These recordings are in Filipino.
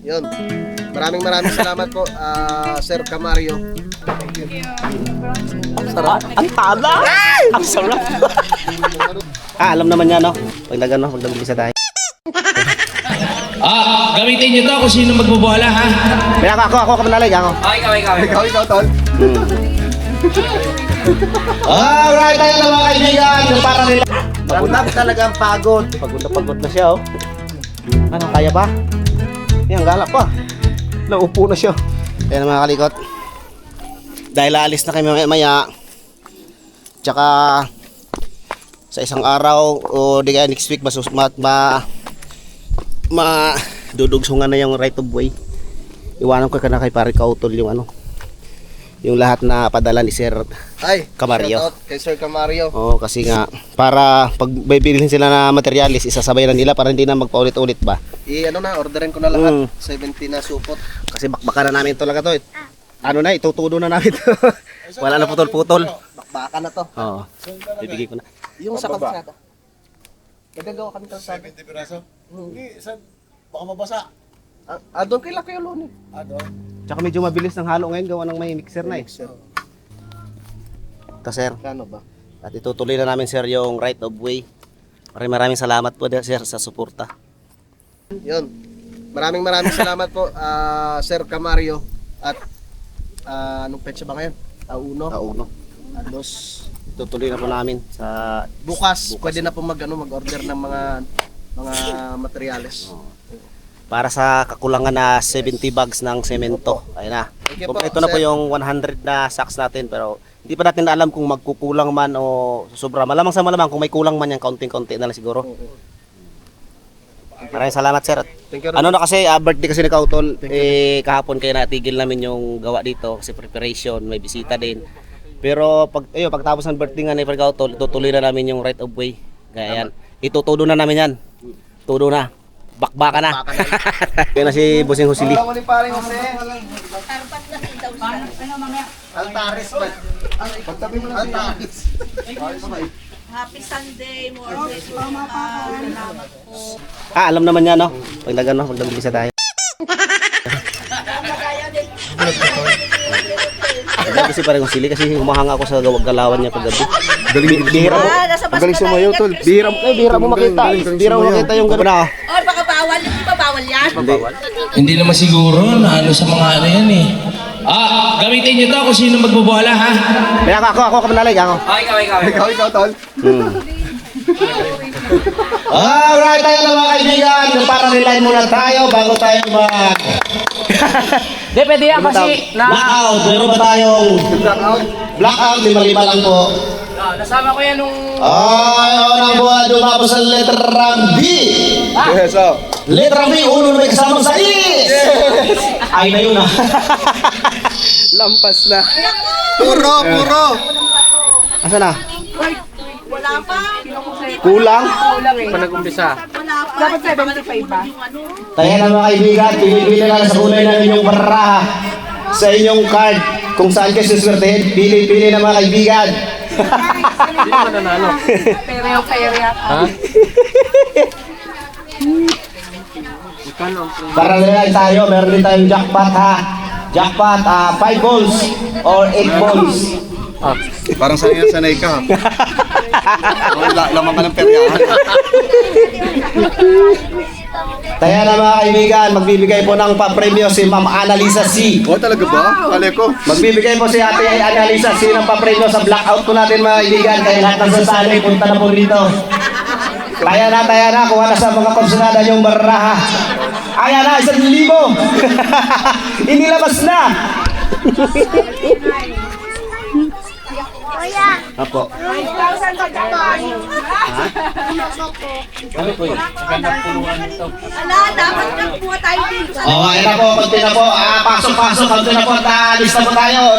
Yun. Maraming salamat po, Sir Camario. Ang sarap. Ang tala. Ang sarap. Alam naman niya, no? Pag nag-umpisa tayo. Gamitin niyo to kung sino magbobola, ha? Kaya ako kamanalig, ako. Ikaw, tol. Alright, tayo na mga kaibigan. Para nila. Ramdam talagang pagod. Pagod na siya, oh. Ano, kaya ba? Yan, galap pa. Naupo na siya. Kaya na mga kalikot. Dahil aalis na kayo maya. Tsaka sa isang araw o di kaya next week dudugsungan na yung right of way. Iwanan ko na kay pare Kautol yung lahat na padala ni Sir Camario. Shout out kay Sir Camario. Oo, kasi nga para pag bibilhin sila na materialis, isasabay na nila para hindi na magpaulit-ulit ba. Orderin ko na lahat. 70 na supot. Kasi bakbakan na namin talaga to. Itutudo na namin to. Wala na putol-putol. Bakbakan na to. Oo. Bibigay ko na. Yung sa kalsada. Nagagawa kami kalsada. 70 piraso? Hindi, baka mabasa. Doon kay Laki Olon eh. Doon? Tsaka medyo mabilis ng halo ngayon, gawa ng may mixer na eh. Ito sir. Kano ba? At itutuloy na namin sir yung right of way. Maraming salamat po sir sa suporta. Yun. Maraming salamat po, Sir Camario. At anong petsa ba ngayon? Tauno. Ados. Itutuloy na po namin sa Bukas pwede na po mag-order ng mga materyales. para sa kakulangan na 70 bags ng semento. Ayun na. Kompleto na po yung 100 na sacks natin, pero hindi pa natin alam kung magkukulang man o sobra. Malamang sa malamang kung may kulang man yan, kaunting-kaunti na lang siguro. Maraming salamat sir. Ano na kasi, birthday kasi ni Kautol, kahapon kaya natigil namin yung gawa dito kasi preparation, may bisita din. Pero pagtapos ng birthday nga ni Kautol, itutuloy na namin yung right of way. Kaya yan, itutudo na namin yan. Tudo na. Bakbaka na. Kaya na si Bossing Husili. Wala mo ni paring Jose. Altares ba? Pagtabi mo na Altares. Happy Sunday, more blessings. Salamat po. Alam naman niya, no? Pag nag-umpisa tayo. Kasi parang Husili kasi humahanga ako sa galawan niya paggabi. Bihira mo. Galing sumayaw, tol. Bihira mo makita. Bihira mo makita yung gano'n. Oh, baka bawal. Hindi ba bawal yan? Hindi naman siguro na sa mga ano yan eh. Gamitin niyo to kung sino magbobola, ha? Kaya ako kamanalig, ako. Ikaw, tol. Alright, tayo na mga kaibigan. Para reline muna tayo bago tayo Di, pwede yan kasi blackout. Meron ba tayong blackout? 5 lang po. nasama ko yan nung... Unang buwan dumapos sa letrang B. Letrang B, uno na may kasamang sa is. Ay na yun Lampas na. Puro. Asa na? Wala pa. Kulang? Pa nag-umpisa. Wala pa. Dapat 75 ba? Tayo na mga kaibigan, pili-pili na sa kulay ng inyong baraha sa inyong card. Kung saan kayo suswertehin, pili-pili na mga kaibigan. Hindi naman nanalo. Ha? Para nilay tayo, meron din tayong jackpot ha. Jackpot, 5 balls or 8 balls. Parang sanay ka. Lamang ka ng peryahan. Kaya na mga kaibigan, magbibigay po ng papremyo si Ma'am Annalisa C. Talaga ba? Kali ko. Magbibigay po si Ate Annalisa C ng papremyo sa blackout po natin mga kaibigan. Kaya lahat ng sasali, punta na po dito. Kaya na, kuha na sa mga konsunada yung baraha. Ayan na, 1,000. Inilabas na. Apo. 5,000 sa Japan. Ala, dapat nagpuha tayo dito. Ayan na po, konti na po. Pasok, konti na po. Alis na po tayo.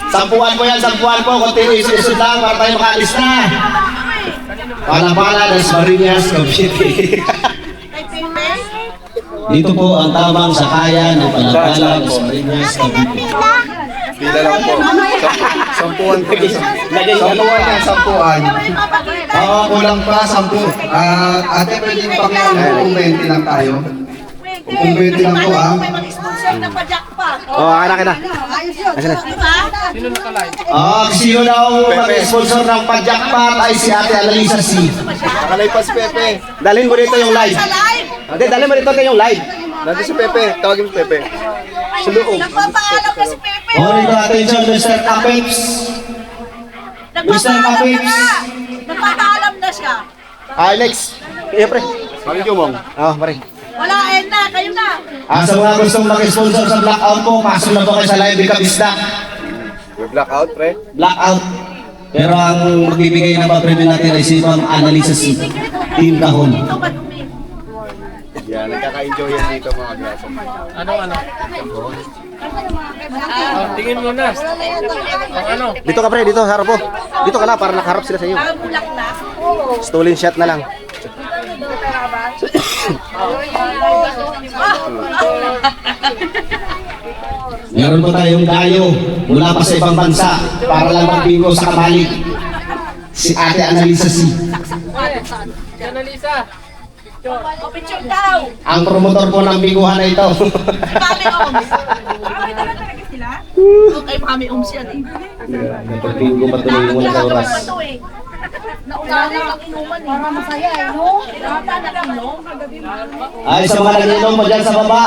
Sampuan po yan, konti isusud lang para tayo makaalis na. Pala, Las Marinas, Cavite. Dito po ang tamang sakayan ng Palapala, Las Marinas, Cavite. Pila lang po. Sampuan po. Sampuan yan, sampuan. Oo, kulang pa, 10. Ate, pwede yung pakialam kung 20 lang tayo. Kung 20 lang po, ah. May mag-sponsor ng pa-jackpot. Oh, akin na. Ayos yun. Diba? Sino nakalive? Sino daw mag-sponsor ng pa-jackpot ay si Ate Annalisa C. Nakalay si Pepe. Dalhin mo dito yung live. Sa live. Hindi, dalhin mo dito yung live. Nandun si Pepe. Tawagin mo si Pepe. Sa loob. Nagpapaalam na si Pepe. Oh, dito attention, Mr. Capex. Nagpapaalam na nga. Nagpapaalam na siya. Alex. Iya, pre. Bakit yung mong? Oh, pare. Wala, na. Kayo na. Sa mga gustong mag-sponsor sa Blackout po, pasok na po kayo sa live Bicabista. May blackout, pre. Blackout. Pero ang magbibigay ng pa-preview natin ay si Ma'am Annalisa C. Team Kahon. Ito madumi. Yan, nagkaka-enjoy yan dito mga glaso. Ano? Tingin mo na. Ano? Dito ka pre, dito harap po. Dito ka na para nakaharap sila sa iyo. Bulak na. Stolen shot na lang. Meron po tayong dayo mula pa sa ibang bansa para lang magbingo sa kamalig. Si Ate Annalisa C. Annalisa. O, picture daw. Ang promotor po ng binguhan na ito. Mami Oms. Mami talaga sila? Okay, Mami Oms yan eh. Pag-bingo patuloy mo na sa oras. Nauna lang inuman eh. Para masaya eh, no? Nakata lang, no? Ay, sa mga nag-inom mo dyan sa baba,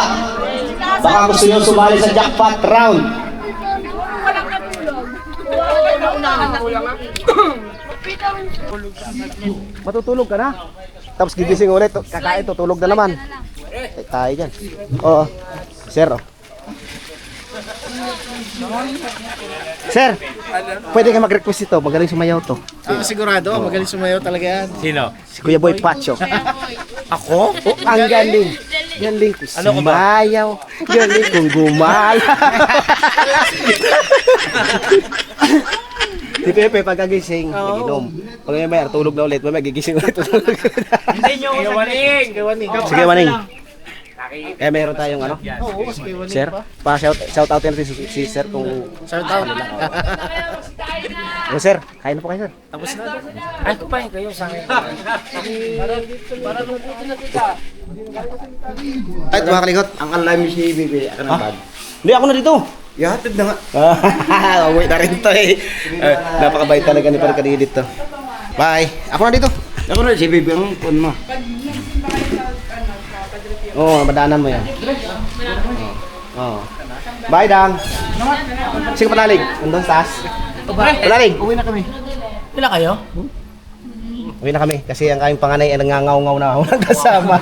baka gusto nyo sumali sa jackpot round. Walang natulog. Naunahan na. Matutulog ka na. Tapos gigising ulit, kakain, tutulog na naman. Ay, tayo dyan. Oo. Sir, oh. Sir, pwede ka mag-request ito. Magaling sumayaw to. Sigurado, magaling sumayaw talaga yan. Sino? Si Kuya Boy Pacho. Ako? Oh, ang galing. Galing ko Ano ka ba? sumayaw. Galing kong gumala. Si Pepe pagkagising, nag-inom. Pag may tulog na ulit, may gigising ulit. Hindi nyo. Gawaning. Sige, Maning. Eh, meron tayong ano? Sir, shout out yan si Sir kung... Shout out. Oh, Sir, kain na po kayo, Sir. Tapos na. Ay, kupain kayo sa akin. Para lumputin na kita. Ay, mga kalingkot. Ang alam si Bibi, ako na bag. Hindi, ako na dito. Ihatid na nga. Wait na rin to eh. Napakabait talaga ni Parkadidit to. Bye. Ako na dito. Ako na si Bibi, ang phone mo. Oo, madaanan mo yan. Oo. Bye, Dang. Sige, panalig. Nandun sa taas. Panalig. Uwi na kami. Pila kayo? Uwi na kami kasi ang kaming panganay ay nangangaw-ngaw na walang kasama.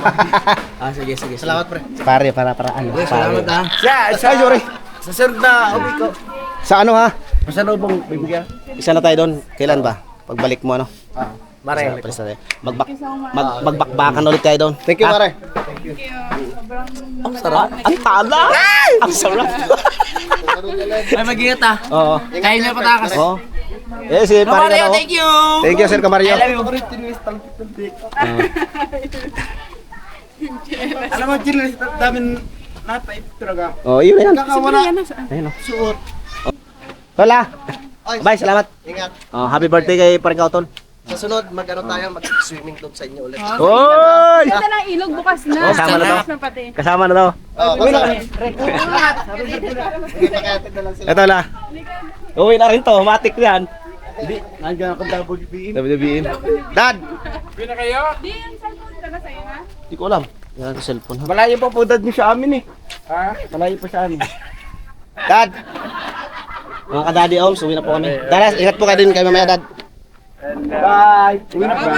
Sige. Salamat pre. Pare, para ano. Salamat ha. Sorry. Sa sir na uwi ko. Sa ano ha? Sa bang bibigyan? Isa na tayo doon. Kailan ba? Pagbalik mo ano? Mare. Magbakbakan ulit tayo doon. Thank you, Mare. Ang sarap. Ang tala! Ang sarap! Ay mag-ingat ha. Oo. Kaya niya patakas. Oo. Eh, si Pare na Thank you. Thank you, Sir Camarillo. Alam mo, Jill, dami napaipiraga. Oh, yun na yan. Kakawala. Ayun o. Suot. Wala. Bye, salamat. Ingat. Oh, happy birthday kay Paring Kauton. Sa sunod, mag-ano tayo, mag-swimming club sa inyo ulit. Oy! Ito na ilog bukas na. Oh, kasama na to. Na pati. Kasama na to. Uwi na kami. Hindi pakihatid na lang sila. Ito na. Uwi na rin to. Matik yan. Hindi, nandiyan ako WBN. WBN. Dad! Uwi na kayo? Di, yung cellphone ka na sa'yo ha? Hindi ko alam. Yan ang cellphone ha. Malayo pa po dad niyo sa amin eh. Ha? Malayo pa sa amin. Dad! Mga ka-daddy Oms, uwi na po kami. Dad, ingat po kayo din kayo mamaya, Dad. Bye! Uwi na ba?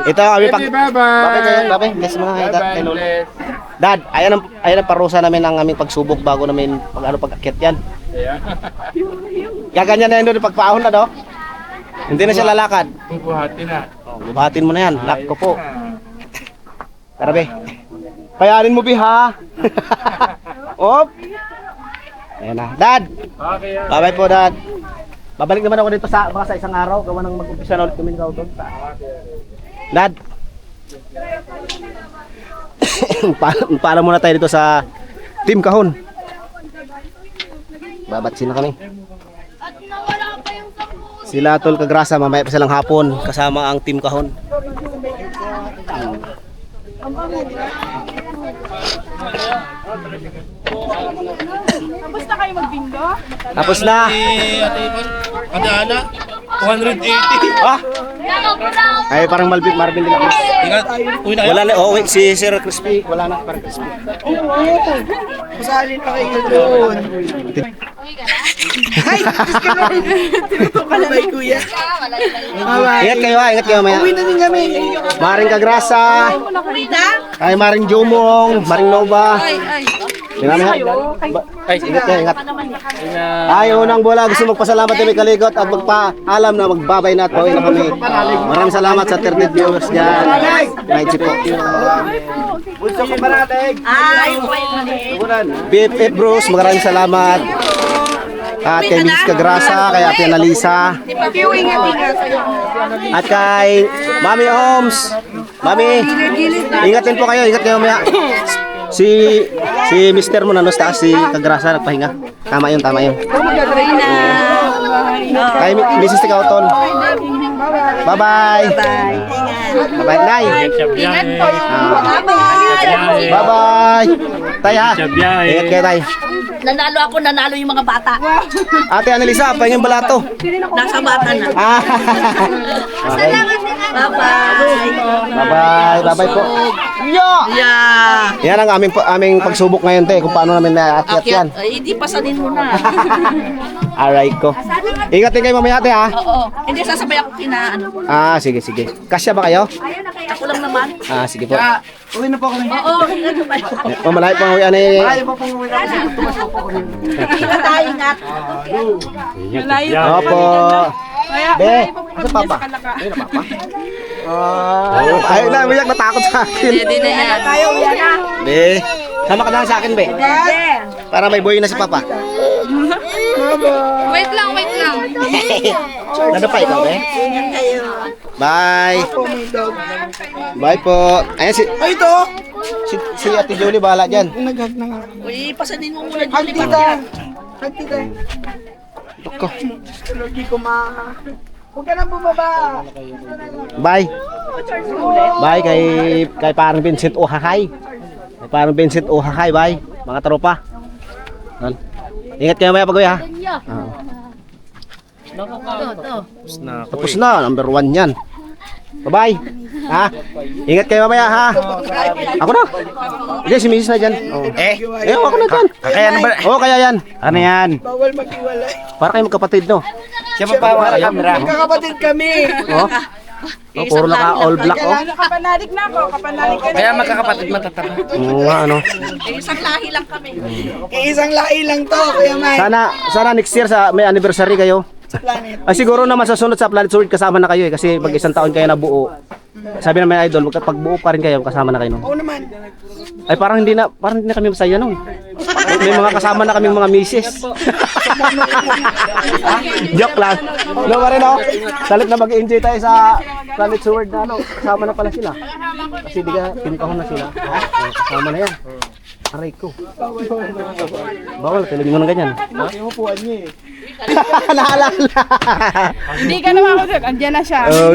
Ito kami pag... Bye-bye. Bakit kayo? Bakit? Yes, mga Dad. Kay Lolo. Dad, ayan ang parusa namin ang aming pagsubok bago namin pag-akyat yan. Gaganyan na yun doon pagpaahon na do. Hindi na siya lalakad. Bubuhati na. Buhatin mo na yan. Lock ko po. Tara be. Payarin mo be ha. Op. Ayan na. Dad. Okay. Bye-bye po, Dad. Babalik naman ako dito sa baka sa isang araw. Gawa nang mag-umpisa na ulit kami ni Kauton. Dad. Paalam muna tayo dito sa Team Kahon. Babatsin na kami. Sila Tol Kagrasa, mamaya pa silang hapon kasama ang Team Kahon. Tapos na kayo magbindo? Tapos na. Ate Ana, 280. Ah! Ay, parang Marvin din ako. Ingat. Uwi na kayo. Wala na, oh, wait, si Sir Crispy, wala na, parang Crispy. Masalin pa kayo doon. Ay, tinutukan na may kuya. Ingat kayo ha, ingat kayo maya. Uwi na din kami. Maring Kagrasa, ay Maring Jomong, Maring Nova. Ay, ingat kayo, ingat. Ay, unang bola, gusto magpasalamat kami Kaligot at magpaalam na magbabay na at pauwi na kami. Maraming salamat sa 30 viewers dyan. Night po. Gusto ko parating. BFF Bros, maraming salamat. At kay Miss Kagrasa, kay Ate Analisa. At kay Mami Oms. Mami, ingatin po kayo, ingat kayo maya. Si Mr. mo nanos taas, si Kagrasa nagpahinga. Tama yun, tama yun. Kay Mrs. Tikauton. Bye-bye. Bye-bye, Nay. Ingat po. Bye-bye. Tay ha. Ingat kayo, Tay. Nanalo yung mga bata. Ate Analisa, pahingin balato. Nasa bata na. Ah. Okay. Bye-bye. Bye-bye. Bye-bye po. Yeah. Yan ang aming pagsubok ngayon, te, kung paano namin naakyat yan. Ay, hindi pasanin mo na. Aray ko. Ingat din kayo mamaya, te, ha? Oo. Hindi sasabay ako kina ano. Ah, sige, sige. Kasya ba kayo? Ako lang naman. Ah, sige po. Uwi na po kami. Oo. Ano ba? O, malayo pang uwian eh. Ayaw po pong uwi na kasi tumasok po kami. Ingat tayo, ingat. Opo. Be, asa papa? Ayun na papa. Ay na, umiyak, natakot sa akin. Hindi na yan. Tayo, yan na. Be, sama ka na lang sa akin, be. Para may boy na si papa. Wait lang, wait lang. Ano pa ikaw, be? Bye. Bye po. Ayan si... Ay, ito! Si Ate Jolie, bahala dyan. Naghag na nga. Uy, pasanin mo muna. Hag tita! Hag tita! Ako. Lagi ko ma... Huwag ka nang bumaba! Bye. Bye kay parang Vincent Ohahay. Kay parang Vincent Ohahay, bye. Mga tropa. Yan. Ingat kayo maya pag-uwi, ha. Tapos na, number 1 yan. Bye-bye. Ha? Ingat kayo mamaya, ha. Ako na. Hindi, si Mrs. na dyan. Oh. Ako na dyan. Kaya na ba? Oo, kaya yan. Ano yan? Bawal maghiwalay. Para kayo magkapatid, no? Siya pa pa camera. Magkakapatid kami! Oh. Oh, puro naka all black, oh. Kapanalig na ako, kapanalig ka na. Kaya magkakapatid matataba. Oo nga, ano. Isang lahi lang kami. Isang lahi lang to, Kuya Mike. Sana next year sa may anniversary kayo. Sa planet. Ay, siguro naman sa sunod sa Planet Sword kasama na kayo eh kasi pag isang taon kayo na buo. Sabi naman idol, pag buo pa rin kayo kasama na kayo nun. Oo naman. Ay parang hindi na kami masaya nun. May mga kasama na kaming mga misis. Joke lang. No, pa rin oh. Salit na mag-enjoy tayo sa Planet Sword na ano, kasama na pala sila. Kasi di ka pinikahon na sila. Kasama na yan. Aray ko. Bawal, talagin mo ng ganyan. Yung upuan niya eh. Naalala. Hindi ka naman ako doon. Andiyan na siya. Oh,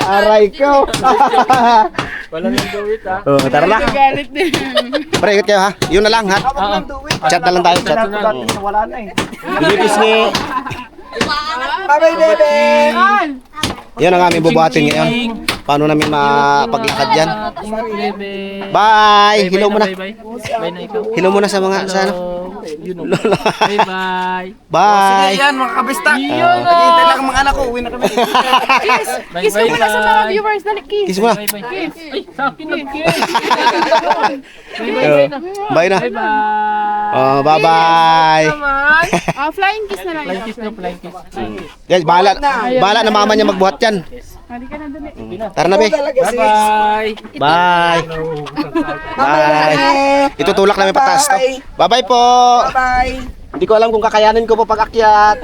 aray ko. Wala nang duwit ha. Oh, tara na. Galit din. Pre, ingat kayo ha. Yun na lang ha. Chat na lang tayo, chat. Wala na eh. Bibis ni. Bye-bye, bebe! Yan ang aming bubuhatin ngayon. Paano namin mapaglakad yan? Bye! Hello muna. Bye na ikaw. Hello muna sa mga sa ano. Bye-bye. Bye! Yan, mga kabista! Naghihintay lang ang mga anak ko, uwi na kami. Kiss mo muna sa mga viewers. Dali, kiss. Kiss mo na. Ay, sa akin na. Bye na. Bye-bye. Oh, bye-bye. Flying kiss na lang. Flying kiss na, flying kiss. Yes, bahala na mama niya magbuhat yan. Halika na dali. Tara na, be. Talaga sis. Bye-bye. Bye. Bye. Itutulak namin pataas to. Bye-bye po. Bye-bye! Hindi ko alam kung kakayanin ko po pag-akyat.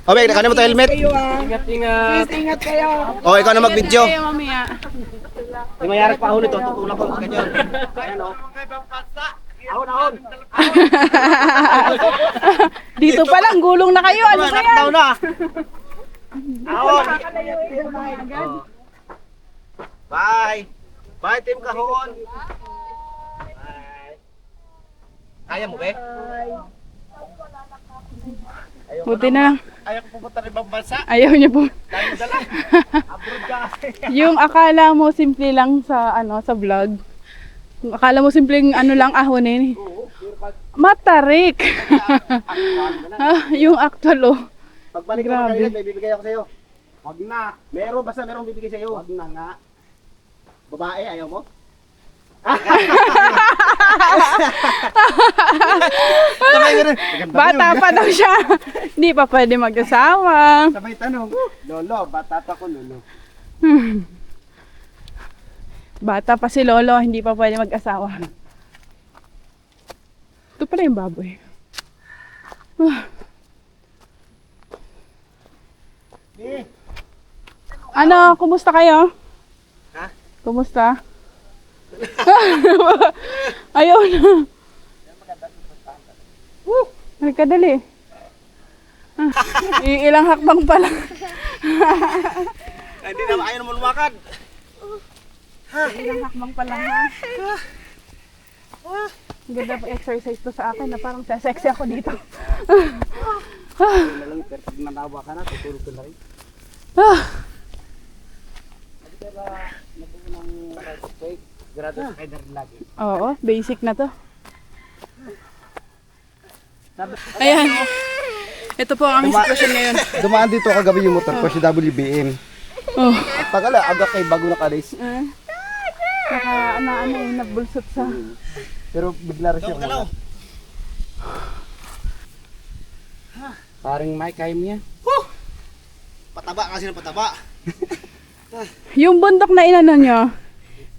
O, be, nakanin mo to helmet. Kayo ah! Ingat-ingat. Please, ingat kayo! O, ikaw na mag-video. Kayo mamaya. Hindi mayari pa ahon ito. Tutulak ko. Ganyan. Ayan o. Ahon, ahon. Dito pa lang, gulong na kayo. Ano ba yan? Lockdown na. Ahon. Bye. Bye, Team Kahon. Bye. Kaya mo, be? Buti na lang. Ayaw ko pupunta rin ibang bansa. Ayaw niya po. Dahil dala. Abroad ka. Yung akala mo simple lang sa sa vlog. Yung akala mo simpleng lang ahonin. Matarik. Yung actual Pagbalik ko Grabe. kayo, may bibigay ako sa'yo. Wag na. Basta merong bibigay sa'yo. Wag na nga. Babae, ayaw mo? Bata pa daw siya. Hindi pa pwede mag-asawa. Sabay tanong, Lolo, bata pa ko, Lolo. Bata pa si Lolo, hindi pa pwede mag-asawa. Ito pala yung baboy. Ano, kumusta kayo? Ha? Kumusta? Ayaw na. Nagkadali. Ilang hakbang pa lang. Hindi na ayaw naman lumakad. Ilang hakbang pa lang ha. Ganda pa exercise to sa akin na parang sexy ako dito. Lang, pero pag nanawa ka na, tutulog ka na rin. Grado sa kayo rin lagi. Oo, basic na to. Ayan. Ito po ang aming sitwasyon ngayon. Dumaan dito kagabi yung motor ko, si WBM. Oh. At pagala, aga kay bago nakalis. Nabulsot sa... Pero bigla rin siya kumala. Paring Mike, kaya mo yan? Pataba kasi ng pataba. Yung bundok na inano nyo,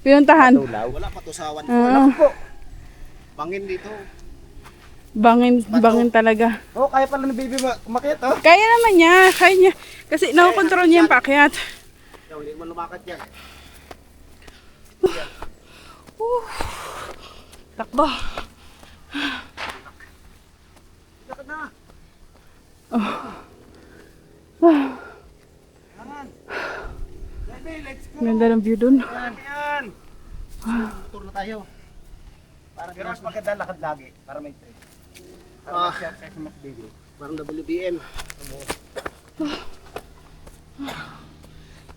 pinuntahan. Wala patusawan. Bangin dito. Bangin talaga. Oh, kaya pala ni baby umakyat, oh. Kaya naman niya, kaya niya. Kasi nakokontrol niya yung paakyat. Hindi mo lumakad yan. Takbo. Ganda ng view dun. Yan. Tour na tayo. Parang pero mas maganda lakad lagi para may trip. Parang WBM.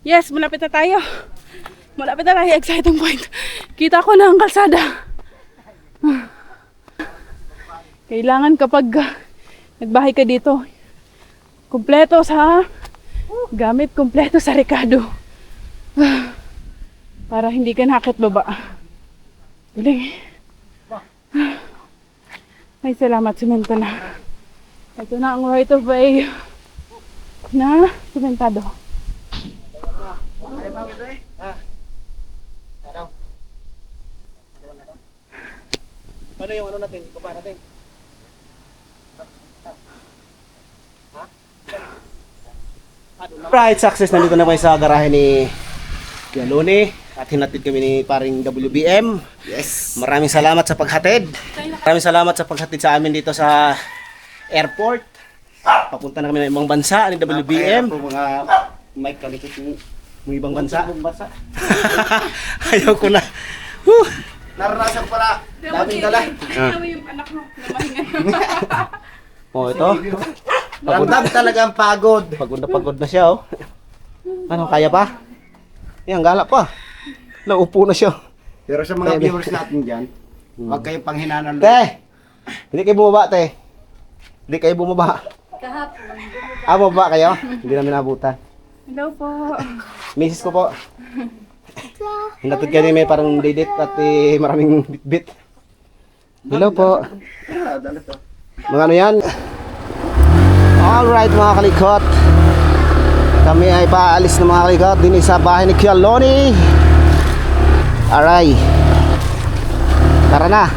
Yes, malapit na tayo. Malapit na tayo, exciting point. Kita ko na ang kalsada. Kailangan kapag nagbahay ka dito, kumpleto sa gamit, kumpleto sa rekado. Para hindi ka nakakit baba. Galing. Ay, salamat, simento na. Ito na ang right of way na simentado. Ano yung ano natin? Kupa natin. Right, success. Nandito na kayo sa garahe ni Loni at hinatid kami ni paring WBM. Yes. Maraming salamat sa paghatid. Maraming salamat sa paghatid sa amin dito sa airport. Papunta na kami ng ibang bansa ni WBM. Mga mic kalikot ng ibang bansa. Ayaw ko na. Naranasan ko pala. Daming dala. Yung anak mo, Oh, ito. Pagod talaga ang pagod. Pagod na siya, oh. Ano, kaya pa? Yan, gala pa. Naupo na siya. Pero sa mga viewers natin dyan, huwag kayong panghinaan. Te! Hindi kayo bumaba, te. Hindi kayo bumaba. Kahapon. Bumaba kayo? Hindi namin nabutan. Hello po. Misis ko po. Hinatid kayo may parang didit at maraming bit-bit. Hello po. Mga ano yan? Alright mga kalikot. Kami ay paalis ng mga kalikot din sa bahay ni Kuya Loni. Alright. Tara na.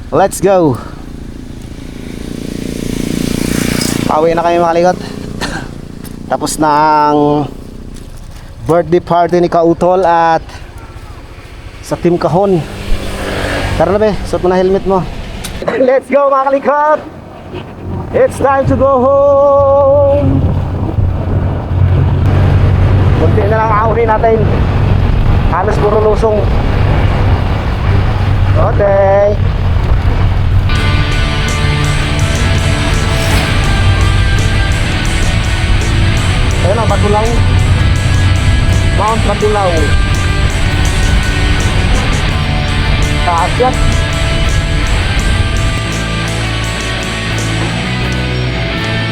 Let's go. Pauwi na kayo mga kalikot. Tapos na ang birthday party ni Kautol at sa Team Kahon. Tara na be, suot mo na helmet mo. Let's go mga kalikot. It's time to go home. Kunti na lang ahuli natin. Halos puro lusong. Okay. Ayun na, Batulaw. Mount Batulaw. Taas yan.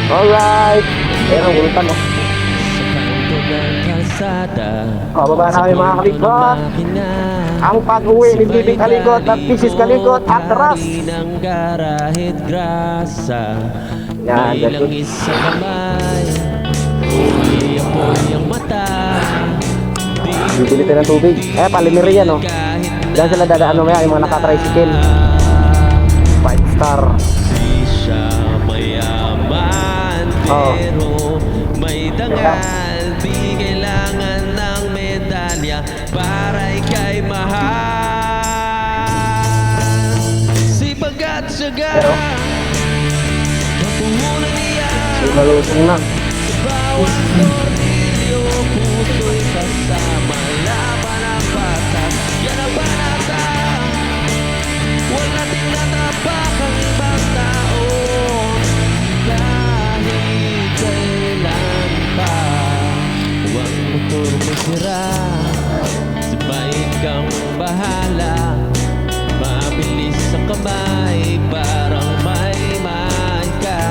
Alright. Ayun ang gulutan mo. Baba na kami mga kalikot. Ang pag-uwi ni Bibig Kalikot at Pisis Kalikot atras. Yan, ganun. Bibili tayo ng tubig. Palimiri yan, oh. Diyan sila dadaan mamaya yung mga nakatricycle. 5 star. Oh. May dangal, di kailangan ng medalya para ika'y mahal. Sipag at syaga, kapuhunan niya. Malusong na. Sa bawat tornilyo, puso'y kasama. Laban ang patas, yan ang banata. Huwag nating natapak ang ibang tao. Kahit kailan pa, huwag motor masira. Sabay kang bahala. Mabilis ang kamay, parang may man ka.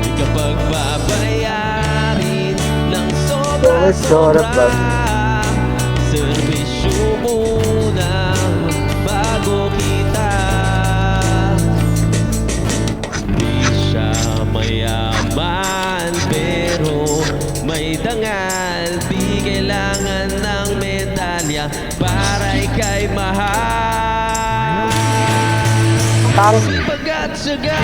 Di ka pagbabayarin ng sobra-sobra. Servisyo muna bago kita. Di siya mayaman pero may dangal. Di kailangan ng medalya para ika'y mahal. Sipag at syaga,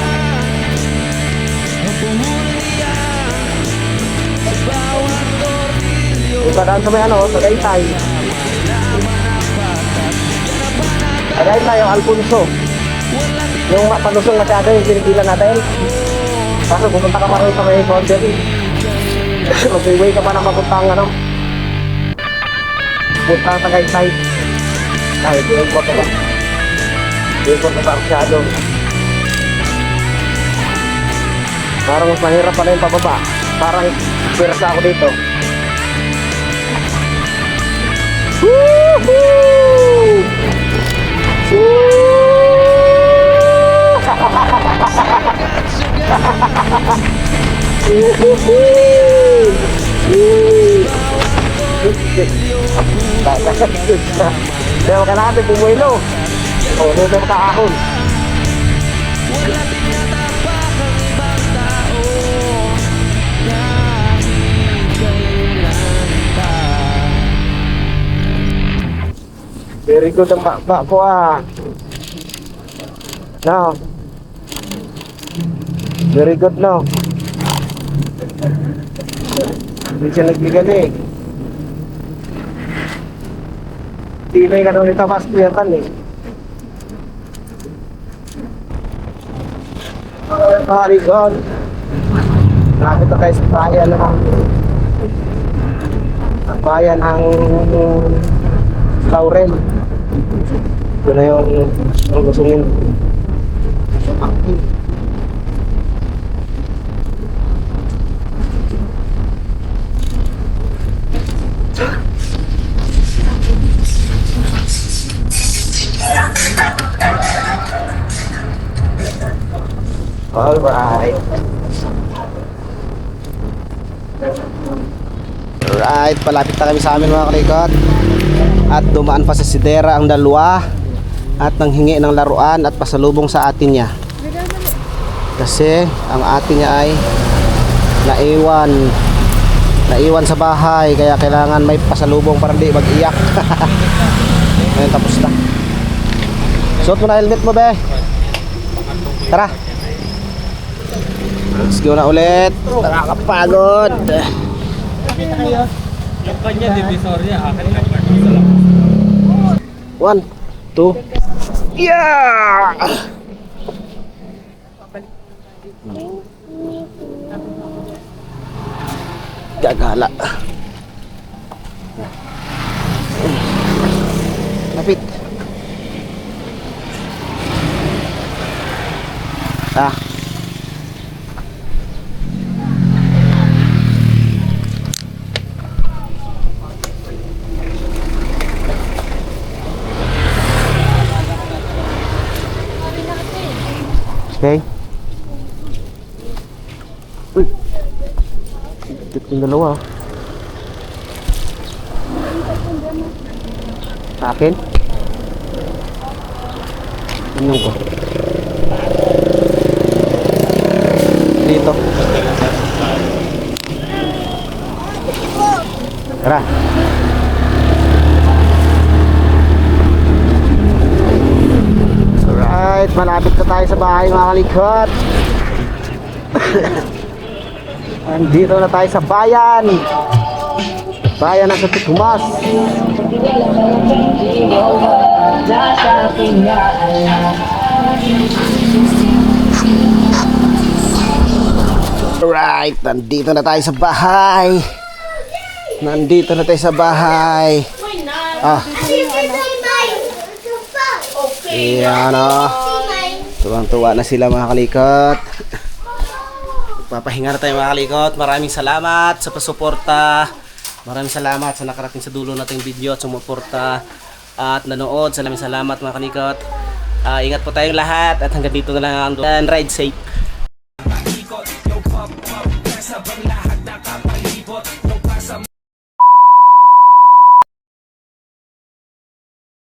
ang puhunan niya. Sa bawat tornilyo, Ipadaan sa may ano, sa Gaytay. Sa Gaytay, yung Alfonso. Yung palusong masyado yung pinipila natin. Kaso pupunta ka pa rin sa may corner. Mag-freeway ka pa na papuntang ano. Puntang sa Gaytay. Kahit yung ko ba? Yung ko ba masyado. Parang mas mahirap pa na yung pababa. Parang pirsa ako dito. Woohoo! Pero ka natin pumuelo. O, dito ka ahon. wala tinatapak ang ibang tao. Kahit kailan pa. Very good ang bakba po ah. No. Very good no. Hindi siya nagbigali. Tinay ka daw nito mas kuyatan eh. Very good. Nakita tayo sa bayan ng bayan ang Laurel. Ito na yung gusungin. Alright. Alright, palapit na kami sa amin mga kalikot. At dumaan pa sa sidera ang dalawa at nanghingi ng laruan at pasalubong sa atin niya. Kasi ang atin niya ay naiwan sa bahay, kaya kailangan may pasalubong para di mag-iyak. Ngayon tapos na. Suot mo na helmet mo be. Tara. Let's go na ulit. Nakakapagod. Yung kanya, divisoria, akin lang sa lang. 1, 2. Yeah! gagala. Lapit. Ah. Okay. Uy. Dito yung dalawa. Sa akin? Tingnan ko. Dito. Tara. Alright, malapit na tayo sa bahay mga kalikot. Andito na tayo sa bayan. Bayan ng Santo Tomas. Alright, nandito na tayo sa bahay. Nandito na tayo sa bahay. Ah. Ayan o. Tuwang-tuwa na sila mga kalikot. Papahinga na tayo mga kalikot. Maraming salamat sa pasuporta. Maraming salamat sa nakarating sa dulo nating video at sumuporta at nanood. Salamat mga kalikot. Ingat po tayong lahat at hanggang dito na lang ang ride safe.